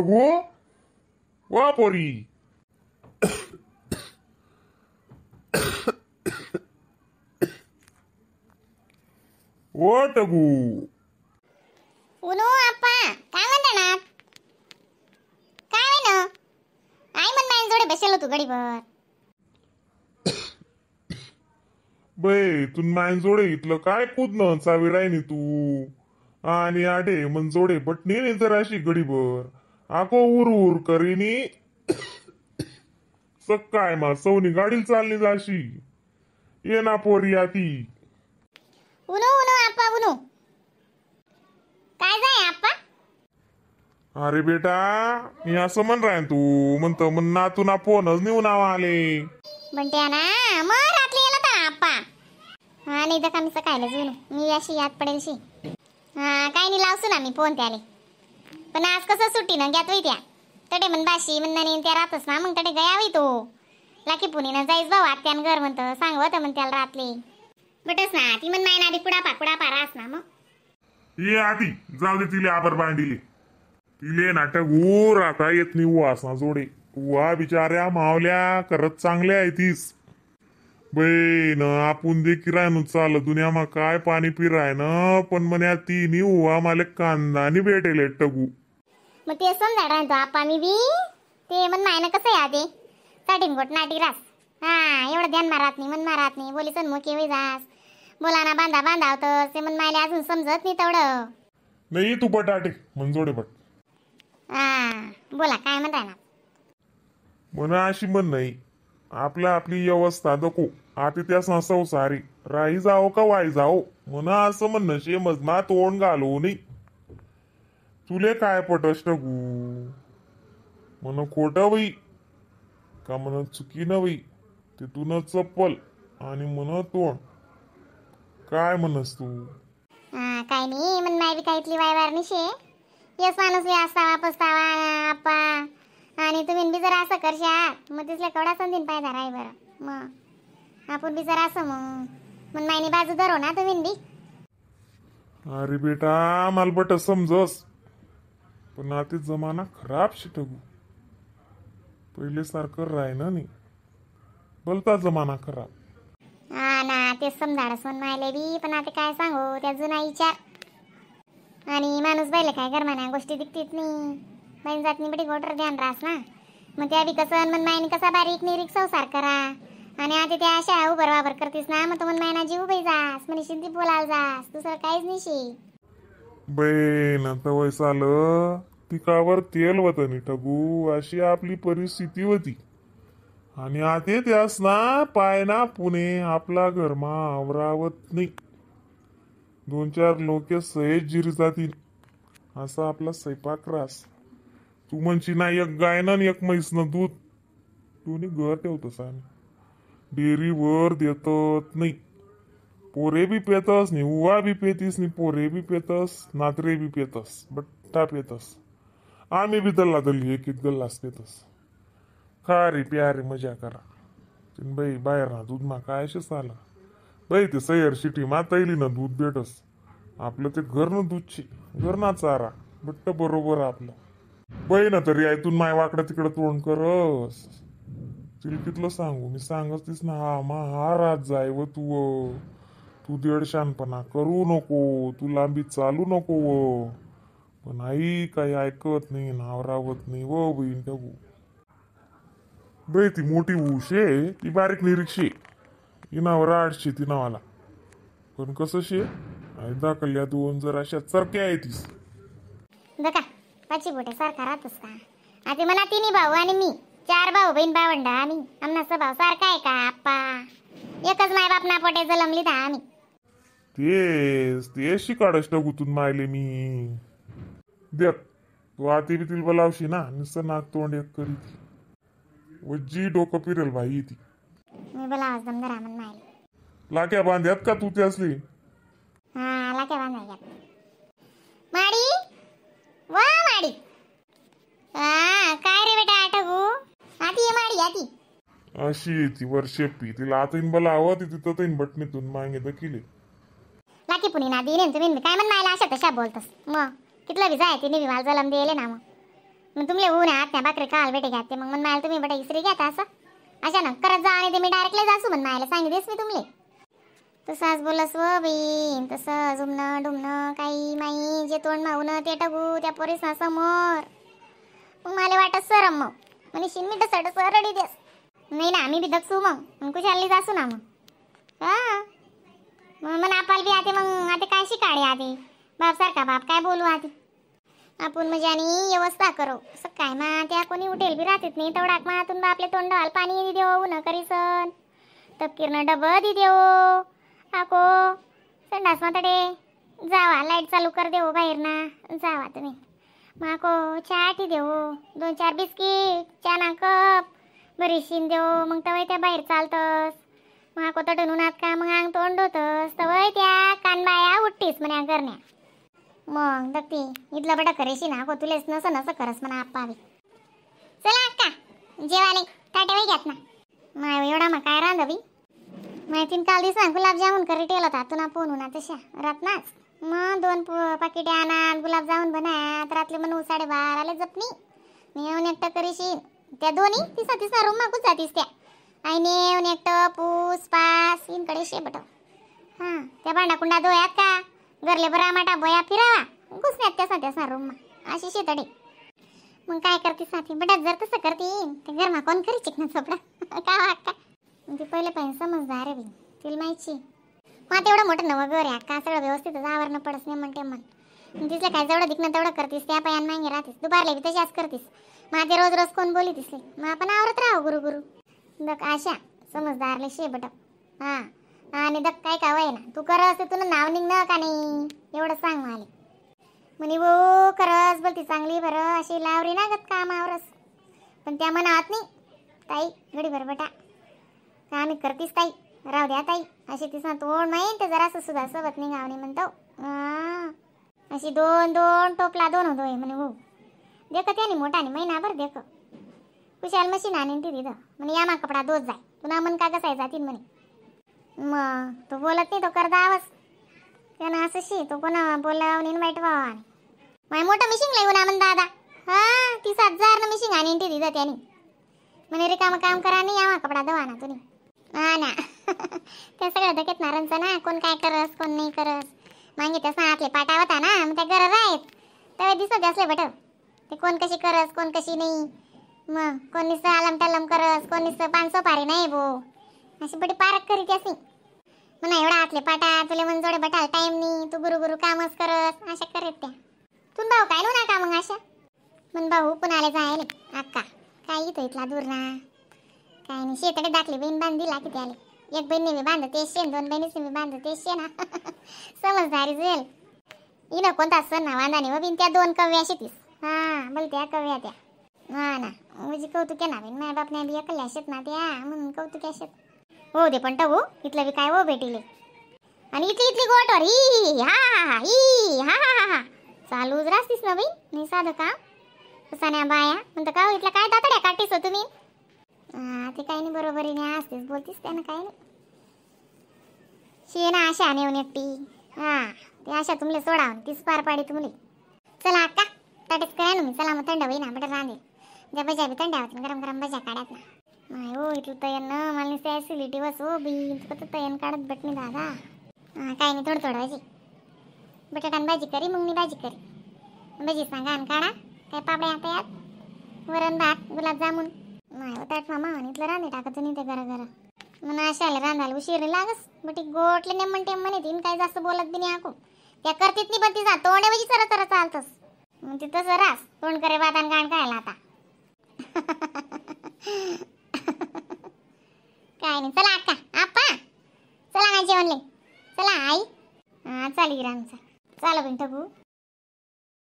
टगू वा पोरी ओ टगू उनो आप्पा काय म्हणता ना काय होय ना आई मन माझ्या जोडे बसेल तू गडीभर बे तू मायन जोडे इथलं काय कूदन चावी राहिनी तू आणि आडे मन जोडे बटणी नाही जर अशी गडीभर आको उर उर करीनी सक्काय मा सवनी गाडी चालली जाशी ये ना पोरी आती उनो उनो आप्पा उनो काय जाय आप्पा अरे बेटा मी असं म्हण राय तू म्हणतो म्हण ना तू ना फोनच नेऊन आले म्हणते ना मग रात्री येला का आप्पा हा नाही तर का मी सकाळला जुनो मी अशी याद पडेल शी हा काय नाही लावसू ना मी फोन त्याले पण आज कसं सुट्टी ना घ्यात त्या तडे मन बाशी म्हणणार त्या राहतच ना मग तडे गया होई तो लाकी पुणीनं जाईस भाऊ आत्यान घर म्हणतं सांगवत म्हण त्याला रातले बटस ना ती म्हण नाही ना कुडापा रास ना मग ये आधी जाऊ दे तिले आबर बांधिले तिले नाटक ऊर आता येत नाही वास ना जोडे वा बिचाऱ्या मावल्या करत चांगल्या आहे तीस बैन आपण दे किराय चाल दुनिया मा काय पाणी पिराय ना पण म्हणे ती नी उवा मला कांदा नि भेटेल टगू मग ते समजा राहतो आप्पा मी बी ते मन मायना कसं यादे साठीन गोट नाटी रास हा एवढं ध्यान मारत नाही मन मारत नाही बोली सन मोके वे जास बोलाना बांधा होतं ते मन मायला अजून समजत नाही तेवढं नाही तू बटाटे मनजोडे बट हा बोला काय म्हणताय ना म्हणा अशी म्हण नाही आपल्या आपली व्यवस्था दको आता त्या संसारी राही जाओ का वाई जाओ म्हणा असं म्हणणं शेमज ना तोंड घालू नाही तुले काय पटस टगू म्हण खोट वई का म्हण चुकी न वई ते तू न चप्पल आणि म्हण तोंड काय म्हणस तू हा काय नाही मन माय बी काहीतली वायवार निशे यस माणूस बी असावा पस्तावा आप्पा आणि तुम्ही बी जरा असं करशा मग तिथल्या केवढा संधीन पाय धराय बरं मग आपण बी जरा असं मग मायनी बाजू धरो ना तुम्ही बी अरे बेटा मला बट समजस पण आता जमाना खराब शिटगू पहिले सारखं राय ना नाही बोलता जमाना खराब हा ना तेच समजाडस मन मायले बी पण आता काय सांगू त्या जुना विचार आणि माणूस बायले काय कर म्हणा गोष्टी दिखतीत नाही बाईन जातनी बडी गोटर ध्यान रास ना मग त्या बी कसं मन मायनी कसा बारीक निरीक संसार करा आणि आता त्या अशा उभर वाबर करतीस ना मग तो मन मायना जीव बाई जास म्हणे शिंदी बोलाल जास दुसरं काहीच नाही शे बैन आता वयसाल पिकावर तेल वतनी टगू अशी आपली परिस्थिती होती आणि आता त्यास ना पाय ना पुणे आपला घरमा आवरावत नाही 2-4 लोक सहज जिरी जातील असा आपला स्वयंपाक रास तू म्हणशी ना एक गायनं आणि एक म्हैसनं दूध दोन्ही घर ठेवतोस आम्ही डेअरीवर देतत नाही पोरे बी पेतस नाही उवा बी पेतीस नाही पोरे बी पेतस नातरे बी पेतस बट्टा पेतस आम्ही बी दल्ला दल्ली एक गल्लास पेतस खारी प्यारी मजा करा तीन बाई बाहेर ना दूध मा काय आला बाई ते सैर शिटी मातायली ना दूध भेटस आपलं ते घरनं दूधची घरना चारा बट्ट बरोबर आपलं बाई ना तरी ऐतून माय वाकडं तिकडं तोंड करस तिला कितलं सांगू मी सांगच तीस ना हा रात जाय व तू दीडशानपणा करू नको तू लांबी चालू नको पण आई काही ऐकत नाही नावरावत नाही व बहीण टगू बाई ती मोठी ऊशे ती बारीक निरीक्षे इनावर आठशे ती नावाला पण कसं शे दाखल्या 2 जर अशा चरक्या आहे तीस बघा पाची बोटे सारखा राहतोस का आता मला 3 भाऊ आणि मी 4 भाऊ बहीण भावंड आम्ही आमना स्वभाव सारखा आहे का आप्पा एकच माय बाप ना पोटे जलमली दा आम्ही ते शिकाडस टगूतून मायले मी देख तू आती बी तिला बोलावशी ना नुसतं नाक तोंड एक करी वज्जी डोकं पिरेल भाई ती मी बोलावस दमदरा मन मायले लाक्या बांध्यात का तू ते असली हा लाक्या बांधायच्या माडी वा माडी काय रे बेटा आठगू आती ये माडी आती अशी ती वर्षेपी तिला आता इन बोलावं ती तिथं तीन बटणीतून मागे दखिले लाकी पुणी ना दिने तुम्ही काय म्हण मायला अशा तशा बोलतस मग कितलं बी जाय तिने बी मला जलम दिले ना मग मग तुमले ऊन हात त्या भाकरी खाल बेटे घ्याते मग मला तुम्ही बेटा इसरी घ्या असं अशा ना करत जा आणि ते मी डायरेक्टली जासू म्हण मायला सांगितलेस मी तुमले तसाच बोलस व बीन तसं जुमणं डुमणं काही माई जे तोंड मावणं ते टगू त्या पोरीसना समोर मग मला वाटत सरम मग म्हणे मी डसड सरडी देस नाही ना आम्ही बी दक्षू मग कुशाली जासू ना मग हा मग मन आपाल बी आते मग आता काय शिकाडे आते बाप सारखा बाप काय बोलू आते आपण म्हणजे आणि व्यवस्था करो असं काय मा त्या कोणी उठेल बी राहतेत नाही तेवढा मातून बापले तोंडाल पाणी देऊ न करीसन तपकीरनं डबं दी देऊ आको संडास मातडे जावा लाईट चालू कर देऊ बाहेर ना जावा तुम्ही माको चहा टी देऊ 2-4 बिस्किट चहा कप बरीशीन देऊ मग तवय त्या बाहेर चालतस माको तटून उन्हात का मग अंग तोंड होतस तवय त्या कानबाया उठतीस म्हणे करण्या मग दक्ती इथलं बटा करेशी ना को तुलेच नसं करस म्हणा आप्पावी चला अक्का जेवाले ताटे वय घ्यात ना माय एवढा मग काय रांधवी माहितीन काल दिसा गुलाबजामुन करी ठेवला होता तुला फोन होणार तशा रातनाच मग 2 पाकिटे आणा गुलाबजामुन बनात रात्री म्हणून 12:30 आले जपनी मी येऊन एकटं करीशी त्या दोन्ही तिसा रूम मागूच जातीस त्या आईने येऊन एकटं पूस पास इनकडे शेबट हां त्या भांडाकुंडा धोयात का घरले बरा माटा बोया फिरावा घुसण्यात त्यासा रूम अशी शेतडे मग काय करते साथी बेटा जर तसं करते ते घरमा कोण करी चिकन चोपडा काय वाटतं ती पहिले पण समजदार आहे तिला माहिती मग तेवढं मोठं नवं घर आहे का सगळं व्यवस्थित आवरणं पडस नाही म्हणते मन तिसलं काय जेवढं दिखणं तेवढं करतीस त्या पायान मागे राहतीस दुपारले बी तशाच करतीस माझे रोज रोज कोण बोली दिसले मग आपण आवरत राहू गुरु दक आशा समजदारले शे बट हां आणि दक काय का वय ना तू करस तुला नाव निघणं का नाही एवढं सांग मला म्हणे वो करस बोलती चांगली बरं अशी लावरी ना गत काम आवरस पण त्या मनात नाही ताई घडी भर बटा का आम्ही करतीस ताई राहू द्या ताई अशी तिसं तोंड माहीत ते जरासं सुद्धा सोबत नाही गावणी म्हणतो अशी 2 टोपला 2 होतोय म्हणे हो देख त्याने मोठाने महिनाभर देख कुशाल मशीन आणीन ती तिथं म्हणे यामा कपडा दोच जाय पुन्हा मन का कसाय जातील म्हणे मग तो बोलत नाही तो करदा आवाज त्यानं असं शी तो कोणा बोलावून वाईट व्हावा माय मोठं मिशिंग लागून आमन दादा हां 30,000 मिशिंग आणीन ती तिथं त्याने म्हणे रिकामं काम करा नाही यामा कपडा दवा ना तुम्ही हा ना त्या सगळं धकेत नारांचं ना कोण काय करस कोण नाही करस मागे त्यास आतले पाटा होता ना मग त्या घरात आहेत तेव्हा दिसत असले बट ते कोण कशी करस कोण कशी नाही मग कोण निसं आलम टलम करस कोण निसं 500 पारी नाही भो अशी बडी पारक करीत असी म्हणा एवढा आतले पाटा तुले मन जोडे बटाल टाइम नाही तू गुरु कामच करस अशा करत त्या तू भाऊ काय ना का मग अशा मन भाऊ पुण्याला जायले अक्का काय इथं इथला दूर ना काय नाही शेतडे दाखले बहीण बांधीला किती आले एक बहिणी मी बांधते शेण 2 बहिणीच मी बांधते शेणा समजदारी जेल इनं कोणता सण ना वांदाने व बिन त्या 2 कव्या शेतीस हां बोल त्या कव्या त्या हा ना म्हणजे कौतुक ना बिन माय बाप नाही बी एकल्या शेत ना त्या म्हणून कौतुक शेत हो दे पण टगू इथलं बी काय हो भेटीले आणि इथली गोटवर ही हा चालूच राहतीस ना बाई नाही साधं काम कसान्या बाया म्हणतं का इथला काय दातड्या काटीस हो तुम्ही ते काही नाही बरोबरीने असतेच बोलतीस त्यानं काय नाही शे ना आशा नेऊन एकटी हां ते आशा तुमले सोडावून तीच पार पाडी तुमले चला अक्का ताटेच काय ना मी चला मग थंड होई ना बटर रांधेल ज्या भज्या बी थंड होती गरम गरम भज्या काढ्यात ना माय हो इथलं तयन ना मला नुसते ॲसिडिटी बस हो बी कसं तयन काढत बट नाही दादा हां काय नाही थोडं भाजी बटाटान भाजी करी मुंगनी भाजी करी भजी सांगा आणि काढा काय पापड्या तयार वरण भात गुलाबजामुन माय ताट मामा इथलं रांधे टाकत नाही ते घरा म्हणून अशाला रांधायला उशीर लागस बट गोटले नेमन टेम म्हणे तीन काय जास्त बोलत बी नाही आको त्या करतीत नाही पण तिचा तोंडेवजी सर चालतस मग ती तसं रास तोंड करे बातान गाण खायला आता काय नाही चला अक्का आप्पा चला काय जेवणले चला आई हां चाली रामचा चाल बहीण टगू